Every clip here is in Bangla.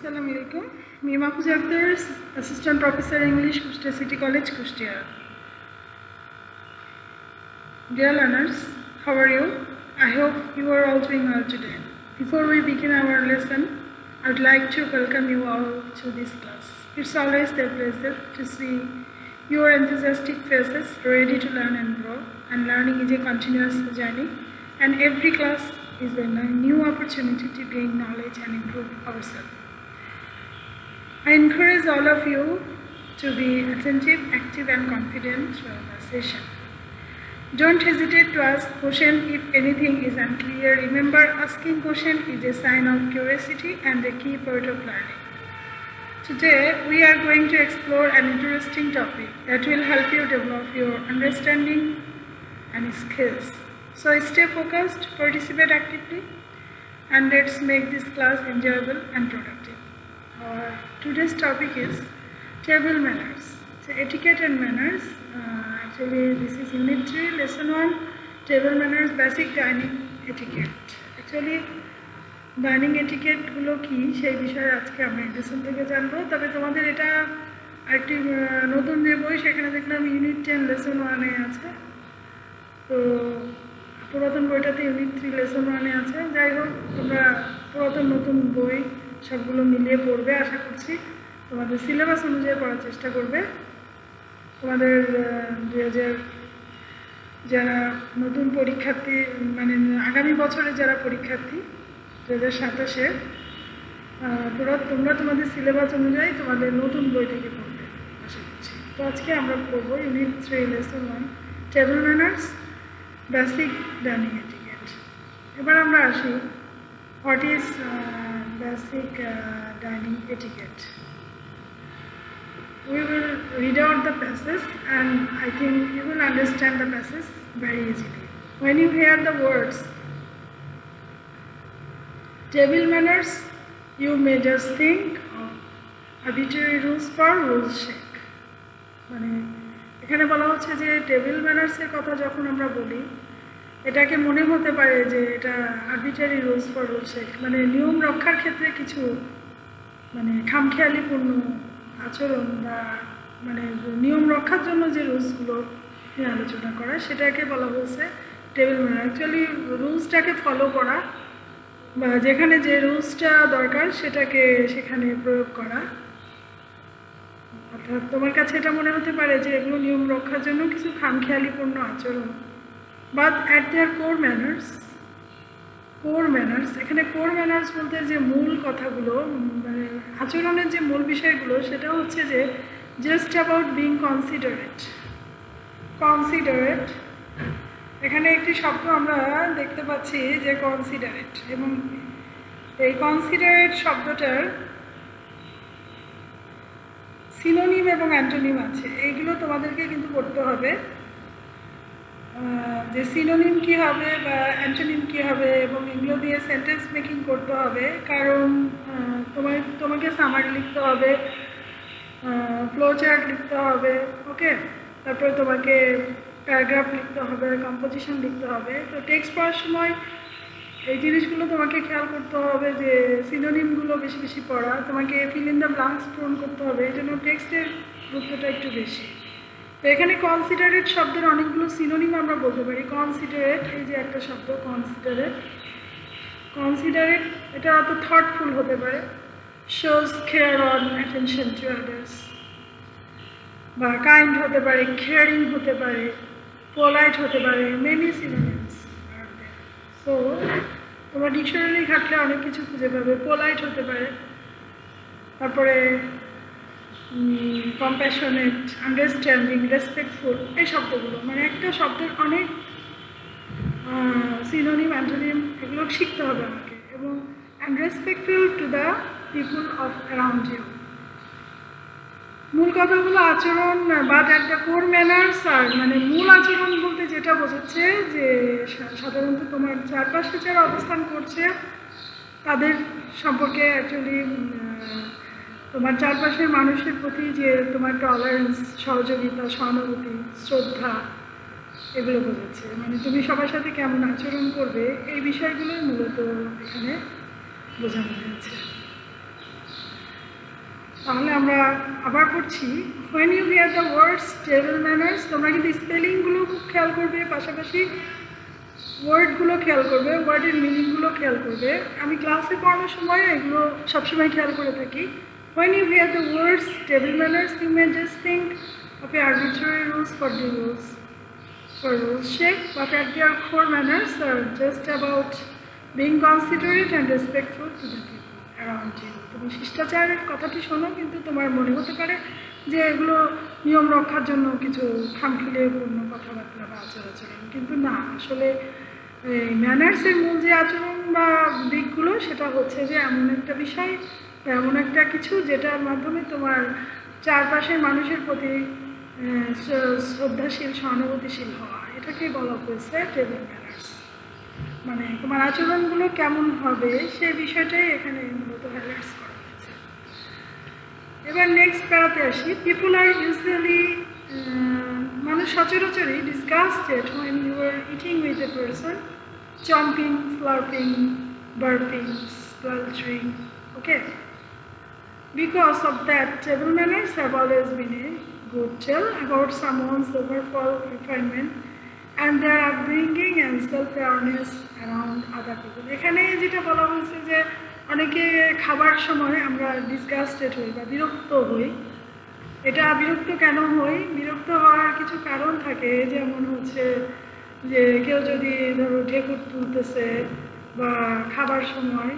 Assalamu alaikum. Me Mahfuz Akhtar, Assistant Professor English, Kushtia City College, Kushtia. Dear learners, how are you? I hope you are all doing well today. Before we begin our lesson, I would like to welcome you all to this class. It's always a pleasure to see your enthusiastic faces ready to learn and grow. And learning is a continuous journey, and every class is a new opportunity to gain knowledge and improve ourselves. I encourage all of you to be attentive, active and confident throughout the session. Don't hesitate to ask questions if anything is unclear. Remember, asking questions is a sign of curiosity and a key part of learning. Today, we are going to explore an interesting topic that will help you develop your understanding and skills. So stay focused, participate actively, and let's make this class enjoyable and productive. Today's topic is table manners. So etiquette and manners. Actually, this is Unit 3, Lesson 1, Table Manners, Basic Dining Etiquette. Actually, dining এটিকেটগুলো কি সেই বিষয়ে আজকে আমরা এই লেসন থেকে জানবো। তবে তোমাদের এটা একটি নতুন যে বই, সেখানে দেখলাম ইউনিট 10 লেসন 1-এ আছে। তো পুরাতন বইটাতে ইউনিট 3 লেসন 1-এ আছে। যাই হোক, তোমরা পুরাতন নতুন বই সবগুলো মিলিয়ে পড়বে। আশা করছি তোমাদের সিলেবাস অনুযায়ী পড়ার চেষ্টা করবে। তোমাদের যারা নতুন পরীক্ষার্থী, মানে আগামী বছরে যারা পরীক্ষার্থী 2027-এ, তোমরা তোমাদের সিলেবাস অনুযায়ী তোমাদের নতুন বই থেকে পড়বে আশা করছি। তো আজকে আমরা পড়বো unit 3 lesson 1, table manners, basic dining etiquette. এবার আমরা আসি, what is basic dining etiquette. We will read out the passage and I think you will understand the passage very easily. When you hear the words table manners, you may just think of arbitrary rules for rules sake. মানে এখানে বলা হচ্ছে যে টেবিল ম্যানার্সের কথা যখন আমরা বলি, এটাকে মনে হতে পারে যে এটা আরবিট্রারি রুলস ফর রুলস সেক, মানে নিয়ম রক্ষার ক্ষেত্রে কিছু মানে খামখেয়ালিপূর্ণ আচরণ বা মানে নিয়ম রক্ষার জন্য যে রুলসগুলো নিয়ে আলোচনা করা, সেটাকে বলা হয়েছে টেবিল ম্যানার। অ্যাকচুয়ালি রুলসটাকে ফলো করা বা যেখানে যে রুলসটা দরকার সেটাকে সেখানে প্রয়োগ করা। অর্থাৎ তোমার কাছে এটা মনে হতে পারে যে এগুলো নিয়ম রক্ষার জন্য কিছু খামখেয়ালিপূর্ণ আচরণ। But at their core manners, এখানে কোর ম্যানার্স বলতে যে মূল কথাগুলো, মানে আচরণের যে মূল বিষয়গুলো, সেটা হচ্ছে যে জাস্ট অ্যাবাউট বিং কনসিডারেট। এখানে একটি শব্দ আমরা দেখতে পাচ্ছি যে কনসিডারেট, এবং এই কনসিডারেট শব্দটার সিনোনিম এবং অ্যান্টোনিম আছে। এইগুলো তোমাদেরকে কিন্তু পড়তে হবে, যে সিনোনিম কী হবে বা অ্যান্টোনিম কী হবে, এবং এগুলো দিয়ে সেন্টেন্স মেকিং করতে হবে। কারণ তোমাকে সামারি লিখতে হবে, ফ্লো চার্ট লিখতে হবে, ওকে, তারপরে তোমাকে প্যারাগ্রাফ লিখতে হবে, কম্পোজিশন লিখতে হবে। তো টেক্সট পড়ার সময় এই জিনিসগুলো তোমাকে খেয়াল করতে হবে, যে সিনোনিমগুলো বেশি বেশি পড়া, তোমাকে ফিল ইন দ্য ব্লাঙ্কস পূরণ করতে হবে। এই জন্য টেক্সটের গুরুত্বটা একটু বেশি। তো এখানে কনসিডারেট শব্দের অনেকগুলো সিনোনিম আমরা বলতে পারি। কনসিডারেট, এই যে একটা শব্দ কনসিডারেট, এটা অত থটফুল হতে পারে, shows care on attention to others, বা কাইন্ড হতে পারে, কেয়ারিং হতে পারে, পোলাইট হতে পারে, মেনি সিনোনিমস আর দেয়ার। সো তোমরা ডিকশনারি ঘাটলে অনেক কিছু খুঁজে পাবে। পোলাইট হতে পারে, তারপরে কম্প্যাশনেট, আন্ডারস্ট্যান্ডিং, রেসপেক্টফুল, এই শব্দগুলো, মানে একটা শব্দের অনেক সিনোনিম, অ্যান্টোনিম, এগুলো শিখতে হবে আমাকে। এবং and respectful to the people of around you, মূল কথাগুলো আচরণ। But at the core manners আর, মানে মূল আচরণ বলতে যেটা বোঝাচ্ছে যে সাধারণত তোমার চারপাশে যারা অবস্থান করছে তাদের সম্পর্কে, অ্যাকচুয়ালি তোমার চারপাশের মানুষের প্রতি যে তোমার টলারেন্স, সহযোগিতা, সহানুভূতি, শ্রদ্ধা, এগুলো বোঝাচ্ছে। মানে তুমি সবার সাথে কেমন আচরণ করবে, এই বিষয়গুলোই মূলত এখানে বোঝানো হয়েছে। তাহলে আমরা আবার পড়ছি। when you hear the words table manners, তোমরা কিন্তু স্পেলিংগুলো খুব খেয়াল করবে, পাশাপাশি ওয়ার্ডগুলো খেয়াল করবে, ওয়ার্ডের মিনিংগুলো খেয়াল করবে। আমি ক্লাসে পড়ানোর সময় এগুলো সবসময় খেয়াল করে থাকি। when you hear the words table manners, you may just think of arbitrary rules for the rules for rules sake, but at their core manners are just about being considerate and respectful to the people around you. তুমি শিষ্টাচারের কথাটি শোনো, কিন্তু তোমার মনে হতে পারে যে এগুলো নিয়ম রক্ষার জন্য কিছু খামখিলেপূর্ণ কথাবার্তা বা আচার-আচরণ, কিন্তু না, আসলে ম্যানার্সের মূল যে আচরণ বা দিকগুলো সেটা হচ্ছে যে এমন একটা বিষয় বা এমন একটা কিছু যেটার মাধ্যমে তোমার চারপাশের মানুষের প্রতি শ্রদ্ধাশীল, সহানুভূতিশীল হওয়া, এটাকে বলা হয়েছে টেবিল ম্যানার্স। মানে তোমার আচরণগুলো কেমন হবে সেই বিষয়টাই এখানে মূলত হাইলাইটস করা হয়েছে। এবার নেক্সট প্যারাতে আসি। পিপুল আর ইউজুয়ালি, মানুষ সচরাচরই disgusted when you are eating with a person, chomping, slurping, burping, splurging, okay? Because of that, table manners have always been a good tale about someone's overall refinement and their upbringing and self-awareness around other people. এখানে যেটা বলা হয়েছে যে অনেকে খাবার সময় আমরা ডিসগাস্টেড হই বা বিরক্ত হই। এটা বিরক্ত কেন হই? বিরক্ত হওয়ার কিছু কারণ থাকে, যেমন হচ্ছে যে কেউ যদি ধরো ঢেকুর তুলতেছে বা খাবার সময়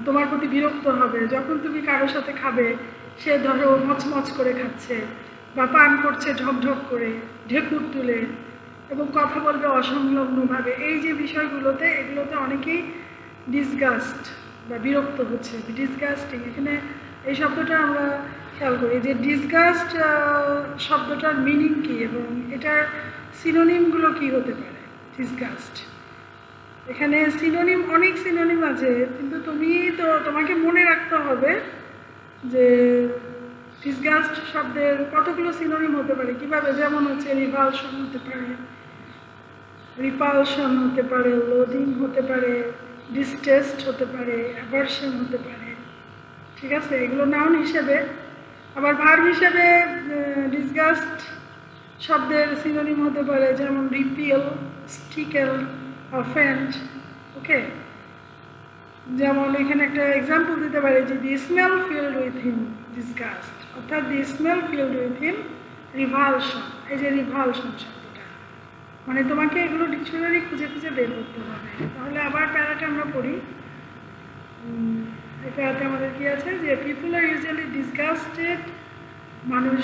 তোমার প্রতি বিরক্ত হবে। যখন তুমি কারোর সাথে খাবে, সে ধরো মচমচ করে খাচ্ছে বা পান করছে ঢকঢক করে, ঢেকুর তুলে, এবং কথা বলবে অসংলগ্নভাবে। এই যে বিষয়গুলোতে, এগুলোতে অনেকেই ডিসগাস্ট বা বিরক্ত হচ্ছে, ডিসগাস্টিং। এখানে এই শব্দটা আমরা খেয়াল করি যে ডিসগাস্ট শব্দটার মিনিং কী এবং এটার সিনোনিমগুলো কী হতে পারে। ডিসগাস্ট, এখানে সিনোনিম, অনেক সিনোনিম আছে, কিন্তু তোমাকে মনে রাখতে হবে যে ডিসগাস্ট শব্দের কতগুলো সিনোনিম হতে পারে, কিভাবে, যেমন হচ্ছে রিভালশন হতে পারে, রিপালশন হতে পারে, লোডিং হতে পারে, ডিসটেস্ট হতে পারে, অ্যাভারশন হতে পারে। ঠিক আছে, এগুলো নাউন হিসেবে। আবার ভার্ব হিসেবে ডিসগাস্ট শব্দের সিনোনিম হতে পারে যেমন রিপিল, স্টিকেল, অফেন্ড, ওকে। যেমন এখানে একটা এক্সাম্পল দিতে পারি যে the smell filled with him disgust, অর্থাৎ the smell filled with him revulsion. এই যে রিভালশন শব্দটা, মানে তোমাকে এগুলো ডিকশনারি খুঁজে খুঁজে বের করতে হবে। তাহলে আবার প্যারাটা আমরা পড়ি। এই প্যারাতে আমাদের কি আছে যে পিপুল আর ইউজুয়ালি ডিসগাস্টেড, মানুষ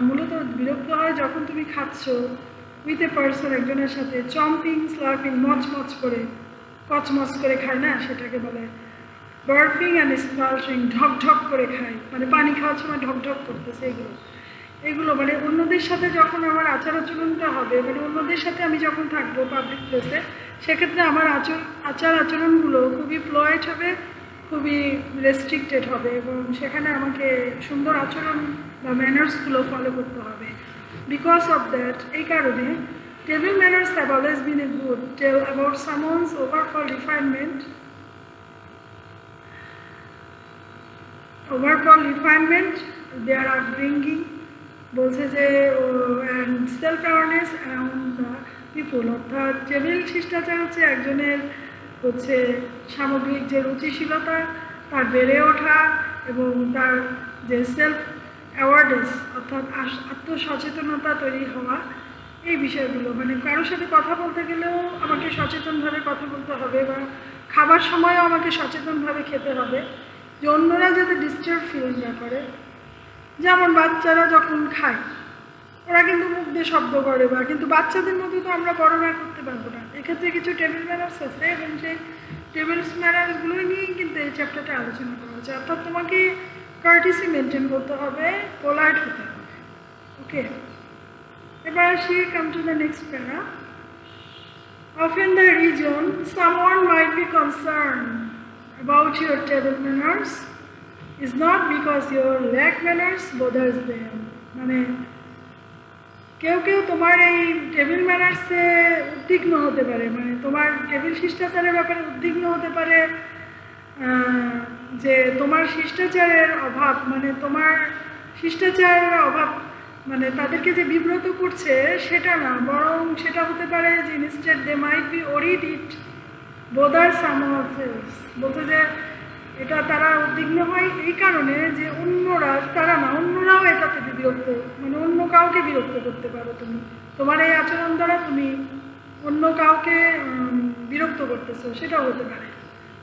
মূলত বিরক্ত হয় যখন তুমি খাচ্ছ উইথ এ পার্সন, একজনের সাথে। চম্পিং, স্লার্পিং, মচমচ করে, কচমচ করে খায় না, সেটাকে বলে। বার্পিং অ্যান্ড স্প্লাশিং, ঢকঢক করে খায়, মানে পানি খাওয়ার সময় ঢকঢক করতেছে। এগুলো মানে অন্যদের সাথে যখন আমার আচার আচরণটা হবে, মানে অন্যদের সাথে আমি যখন থাকবো পাবলিক প্লেসে, সেক্ষেত্রে আমার আচার আচরণগুলো খুবই প্লয়েড হবে, খুবই রেস্ট্রিক্টেড হবে, এবং সেখানে আমাকে সুন্দর আচরণ বা ম্যানার্সগুলো ফলো করতে হবে। বিকজ অফ দ্যাট, এই কারণে table manners have always been a good tale about someone's overall refinement, their upbringing, বলছে যে and self awareness around the people, অর্থাৎ টেবিল শিষ্টাচার হচ্ছে একজনের হচ্ছে সামগ্রিক যে রুচিশীলতা, তার বেড়ে ওঠা এবং তার যে সেলফ অ্যাওয়ারনেস অর্থাৎ আত্মসচেতনতা তৈরি হওয়া, এই বিষয়গুলো। মানে কারোর সাথে কথা বলতে গেলেও আমাকে সচেতনভাবে কথা বলতে হবে, বা খাবার সময়ও আমাকে সচেতনভাবে খেতে হবে, যে অন্যরা যাতে ডিস্টার্ব ফিল না করে। যেমন বাচ্চারা যখন খায়, ওরা কিন্তু মুখ দিয়ে শব্দ করে, বা কিন্তু বাচ্চাদের মধ্যে তো আমরা বড়রা করতে পারবো না। এক্ষেত্রে কিছু টেবিল ম্যানার্স আছে, এবং সেই টেবিল ম্যানার্সগুলো নিয়েই কিন্তু এই চ্যাপ্টারটা আলোচনা করা হচ্ছে। অর্থাৎ তোমাকে কার্টিসি মেনটেন করতে হবে, পোলাইট হতে হবে, ওকে। এবার আসি, come to the next para. Often the reason someone might be concerned about your table manners is not because your lack manners bothers them. মানে কেউ কেউ তোমার এই টেবিল ম্যানার্সে উদ্বিগ্ন হতে পারে, মানে তোমার টেবিল শিষ্টাচারের ব্যাপারে উদ্বিগ্ন হতে পারে, যে তোমার শিষ্টাচারের অভাব, মানে তোমার শিষ্টাচারের অভাব মানে তাদেরকে যে বিব্রত করছে সেটা না, বরং সেটা হতে পারে যে instead they might be worried it bother themselves, বলতে যে এটা তারা উদ্বিগ্ন হয় এই কারণে যে অন্যরাও এটাতে বিরক্ত, মানে অন্য কাউকে বিরক্ত করতে পারো তুমি, তোমার এই আচরণ দ্বারা তুমি অন্য কাউকে বিরক্ত করতেছো, সেটাও হতে পারে।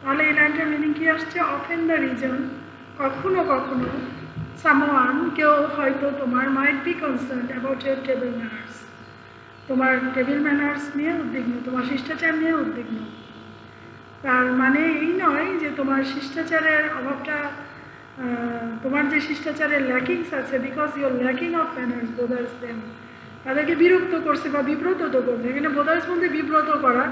তাহলে এই লাইনটার মিনিং কি আসছে? অফেন দ্য রিজন, কখনো কখনো সামওয়ান, কেউ হয়তো তোমার might be concern about your table manners, তোমার টেবিল ম্যানার্স নিয়ে উদ্বিগ্ন, তোমার শিষ্টাচার নিয়ে উদ্বিগ্ন। তার মানে এই নয় যে তোমার শিষ্টাচারের অভাবটা, তোমার যে শিষ্টাচারের ল্যাকিংস আছে, because your lacking of manners bothers them, তাদেরকে বিরক্ত করছে বা বিব্রত তো করছে। এখানে বোদার্স বলতে বিব্রত করা,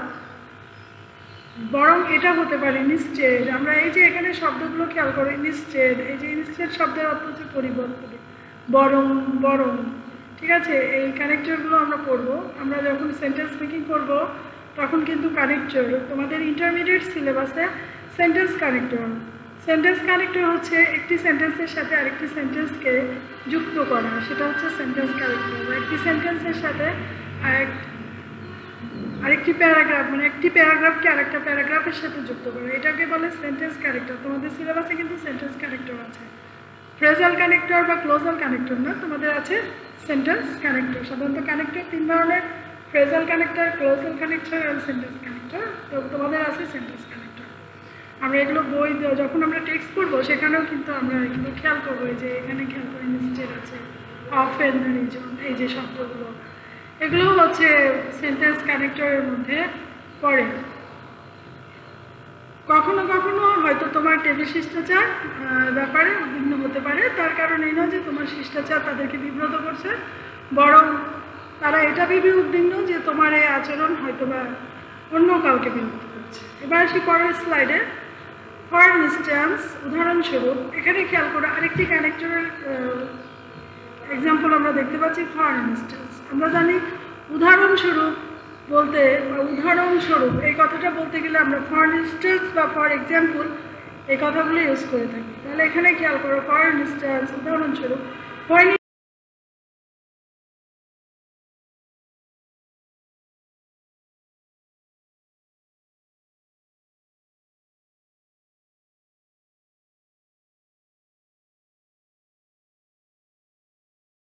বরং এটা হতে পারে ইনস্টেড। আমরা এই যে এখানে শব্দগুলো খেয়াল করো, ইনস্টেড, এই যে ইনস্টেড শব্দের অর্থ হচ্ছে পরিবর্তন, বরং, বরং, ঠিক আছে। এই কানেক্টরগুলো আমরা পড়বো, আমরা যখন সেন্টেন্স মেকিং করব তখন কিন্তু কানেক্টর, তোমাদের ইন্টারমিডিয়েট সিলেবাসে সেন্টেন্স কানেক্টর হচ্ছে একটি সেন্টেন্সের সাথে আরেকটি সেন্টেন্সকে যুক্ত করা, সেটা হচ্ছে সেন্টেন্স কানেক্টর। একটি সেন্টেন্সের সাথে আরেকটি প্যারাগ্রাফ, মানে একটি প্যারাগ্রাফকে আরেকটা প্যারাগ্রাফের সাথে যুক্ত করা, এটাকে বলে সেন্টেন্স কানেক্টর। তোমাদের সিলেবাসে কিন্তু সেন্টেন্স কানেক্টর আছে, ফ্রেজাল কানেক্টর বা ক্লোজাল কানেক্টর না, তোমাদের আছে সেন্টেন্স কানেক্টর। সাধারণত কানেক্টর তিন ধরনের, ফ্রেজাল কানেক্টর, ক্লোজাল কানেক্টর আর সেন্টেন্স কানেক্টর। তো তোমাদের আছে সেন্টেন্স কানেক্টর। আমরা এগুলো বই যখন আমরা টেক্সট করবো সেখানেও কিন্তু আমরা এগুলো খেয়াল করবো, যে এখানে খেয়াল করে নিশ্চয় আছে অফেন দ্য রিজন, এই যে শব্দগুলো, এগুলো হচ্ছে সেন্টেন্স কানেক্টরের মধ্যে পড়ে। কখনো কখনো হয়তো তোমার টেবিল শিষ্টাচার ব্যাপারে উদ্বিগ্ন হতে পারে, তার কারণ এই নয় যে তোমার শিষ্টাচার তাদেরকে বিব্রত করছে, বরং তারা এটা ভেবে উদ্বিগ্ন যে তোমার এই আচরণ হয়তো বা অন্য কাউকে বিরক্ত করছে। এবার আসি পরের স্লাইডে। ফর ইনস্ট্যান্স, উদাহরণস্বরূপ, এখানে খেয়াল করো আরেকটি কানেক্টরের এক্সাম্পল আমরা দেখতে পাচ্ছি, ফর ইনস্ট্যান্স। আমরা জানি উদাহরণস্বরূপ বলতে, উদাহরণস্বরূপ এই কথাটা বলতে গেলে আমরা ফর ইনস্ট্যান্স বা ফর এক্সাম্পল এই কথাগুলো ইউজ করে থাকি। তাহলে এখানে খেয়াল করো, ফর ইনস্ট্যান্স, উদাহরণস্বরূপ,